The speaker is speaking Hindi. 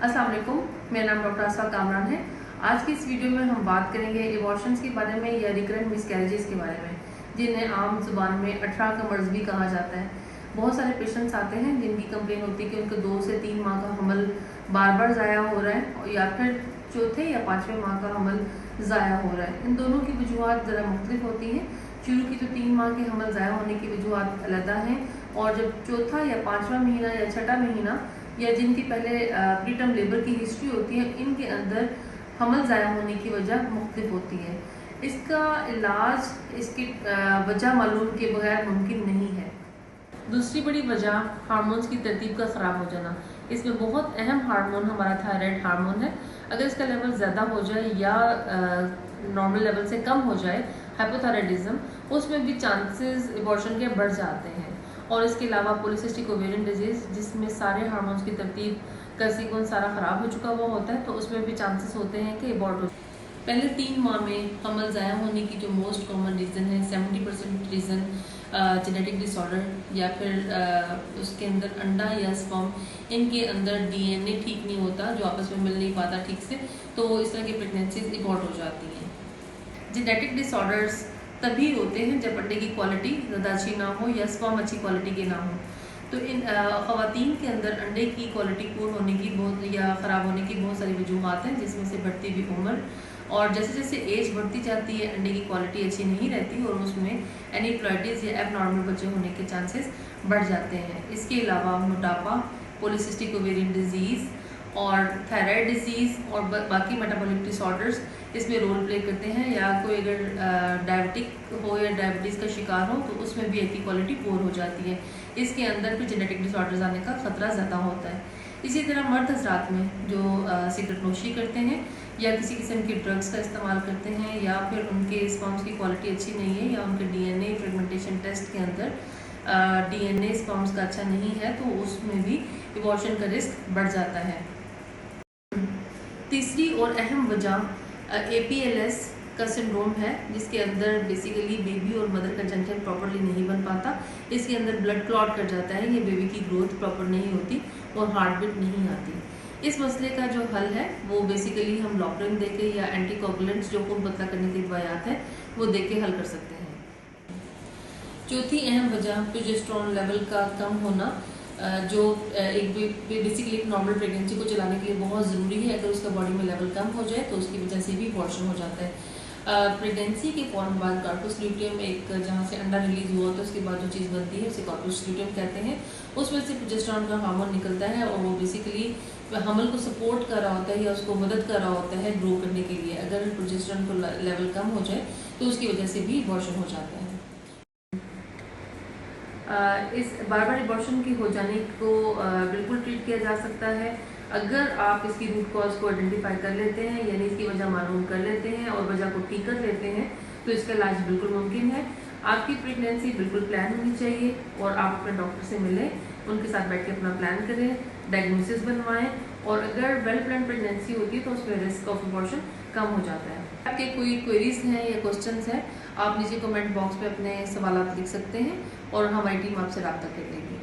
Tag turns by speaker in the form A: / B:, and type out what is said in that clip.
A: अस्सलाम वालेकुम, मेरा नाम डॉक्टर आसफा कामरान है। आज की इस वीडियो में हम बात करेंगे एबॉर्शंस के बारे में या रिकरेंट मिसकैरेजेस के बारे में, जिन्हें आम जुबान में 18 का मर्ज भी कहा जाता है। बहुत सारे पेशेंट्स आते हैं जिनकी कंप्लेन होती है कि उनका 2 से 3 माह का हमल बार बार ज़ाया हो रहा है या फिर चौथे या 5वें माह का हमल ज़ाया हो रहा है। इन दोनों की वजूहत ज़रा मुख्तलिफ होती हैं। शुरू की जो 3 माह के हमल ज़ाया होने की वजूहत अलग हैं, और जब चौथा या 5वां महीना या छठा महीना या जिनकी पहले प्रीटर्म लेबर की हिस्ट्री होती है, इनके अंदर हमल ज़ाया होने की वजह मुख्तलिफ होती है। इसका इलाज इसकी वजह मालूम के बगैर मुमकिन नहीं है। दूसरी बड़ी वजह हार्मोन्स की तरतीब का ख़राब हो जाना। इसमें बहुत अहम हार्मोन हमारा थायराइड हार्मोन है। अगर इसका लेवल ज़्यादा हो जाए या नॉर्मल लेवल से कम हो जाए, हाइपोथायराइडिज्म, उसमें भी चांसेस एबॉर्शन के बढ़ जाते हैं। और इसके अलावा पॉलीसिस्टिक ओवेरियन डिजीज़, जिसमें सारे हार्मोन्स की तरतीब का सीक्वेंस सारा ख़राब हो चुका हुआ होता है, तो उसमें भी चांसेस होते हैं कि एबॉर्ट हो। पहले 3 माह में हमल ज़ाया होने की जो मोस्ट कॉमन रीज़न है, 70% रीज़न जेनेटिक डिसऑर्डर या फिर उसके अंदर अंडा या स्पर्म, इनके अंदर डीएनए ठीक नहीं होता, जो आपस में मिल नहीं पाता ठीक से, तो इस तरह की प्रेगनेंसीज एबॉर्ट हो जाती हैं। जेनेटिक डिसऑर्डर्स तभी होते हैं जब अंडे की क्वालिटी ज़्यादा अच्छी ना हो या स्पर्म अच्छी क्वालिटी के ना हो। तो इन ख़वातीन के अंदर अंडे की क्वालिटी पुअर होने की बहुत या ख़राब होने की बहुत सारी वजूहत हैं, जिसमें से बढ़ती हुई उम्र, और जैसे जैसे एज बढ़ती जाती है अंडे की क्वालिटी अच्छी नहीं रहती और उसमें एनीप्लॉइडीज या एबनॉर्मल बच्चे होने के चांसेस बढ़ जाते हैं। इसके अलावा मोटापा, पॉलीसिस्टिक ओवेरियन डिजीज़ और थायराइड डिजीज़ और बाकी मेटाबॉलिक डिसऑर्डर्स इसमें रोल प्ले करते हैं। या कोई अगर डायबिटिक हो या डायबिटीज़ का शिकार हो, तो उसमें भी एग की क्वालिटी पुअर हो जाती है। इसके अंदर फिर जेनेटिक डिसऑर्डर्स आने का ख़तरा ज़्यादा होता है। इसी तरह मर्द हज़रात में जो सिगरेट नोशी करते हैं या किसी किस्म के ड्रग्स का इस्तेमाल करते हैं, या फिर उनके स्पर्म्स की क्वालिटी अच्छी नहीं है, या उनके डीएनए फ्रेगमेंटेशन टेस्ट के अंदर डीएनए स्पर्म्स का अच्छा नहीं है, तो उसमें भी एबॉर्शन का रिस्क बढ़ जाता है। तीसरी और अहम वजह APLS का सिंड्रोम है, जिसके अंदर बेसिकली बेबी और मदर का जंक्शन प्रॉपरली नहीं बन पाता। इसके अंदर ब्लड क्लॉट कर जाता है, ये बेबी की ग्रोथ प्रॉपर नहीं होती और हार्ट बीट नहीं आती। इस मसले का जो हल है वो बेसिकली हम लॉकरिन देके या एंटीकोगुलेंट्स, जो खून पतला करने की दवाइयात हैं, वो देके हल कर सकते हैं। चौथी अहम वजह प्रोजेस्टेरोन लेवल का कम होना, जो एक बेसिकली एक नॉर्मल प्रेगनेंसी को चलाने के लिए बहुत ज़रूरी है। अगर उसका बॉडी में लेवल कम हो जाए तो उसकी वजह से भी एबॉर्शन हो जाता है। प्रेगनेंसी के फ़ौरन बाद कार्पस ल्यूटियम, एक जहाँ से अंडा रिलीज हुआ होता है उसके बाद जो चीज़ बनती है उसे कार्पस ल्यूटियम कहते हैं। उसमें से प्रोजेस्टेरोन का हार्मोन निकलता है और वो बेसिकली हमल को सपोर्ट कर रहा होता है या उसको मदद कर रहा होता है ग्रो करने के लिए। अगर प्रोजेस्टेरोन को लेवल कम हो जाए तो उसकी वजह से भी एबॉर्शन हो जाता है। इस बार बार एबॉर्शन की हो जाने को बिल्कुल ट्रीट किया जा सकता है अगर आप इसकी रूट कॉज को आइडेंटिफाई कर लेते हैं, यानी इसकी वजह मालूम कर लेते हैं और वजह को ठीक कर लेते हैं, तो इसका इलाज बिल्कुल मुमकिन है। आपकी प्रेगनेंसी बिल्कुल प्लान होनी चाहिए और आप अपने डॉक्टर से मिलें, उनके साथ बैठ के अपना प्लान करें, डायग्नोसिस बनवाएं, और अगर वेल प्लान प्रेगनेंसी होती है तो उसमें रिस्क ऑफ एबॉर्शन कम हो जाता है। आपके कोई क्वेरीज हैं या क्वेश्चंस हैं, आप नीचे कमेंट बॉक्स में अपने सवाल लिख सकते हैं और हमारी टीम आपसे रब्ता कर लेगी।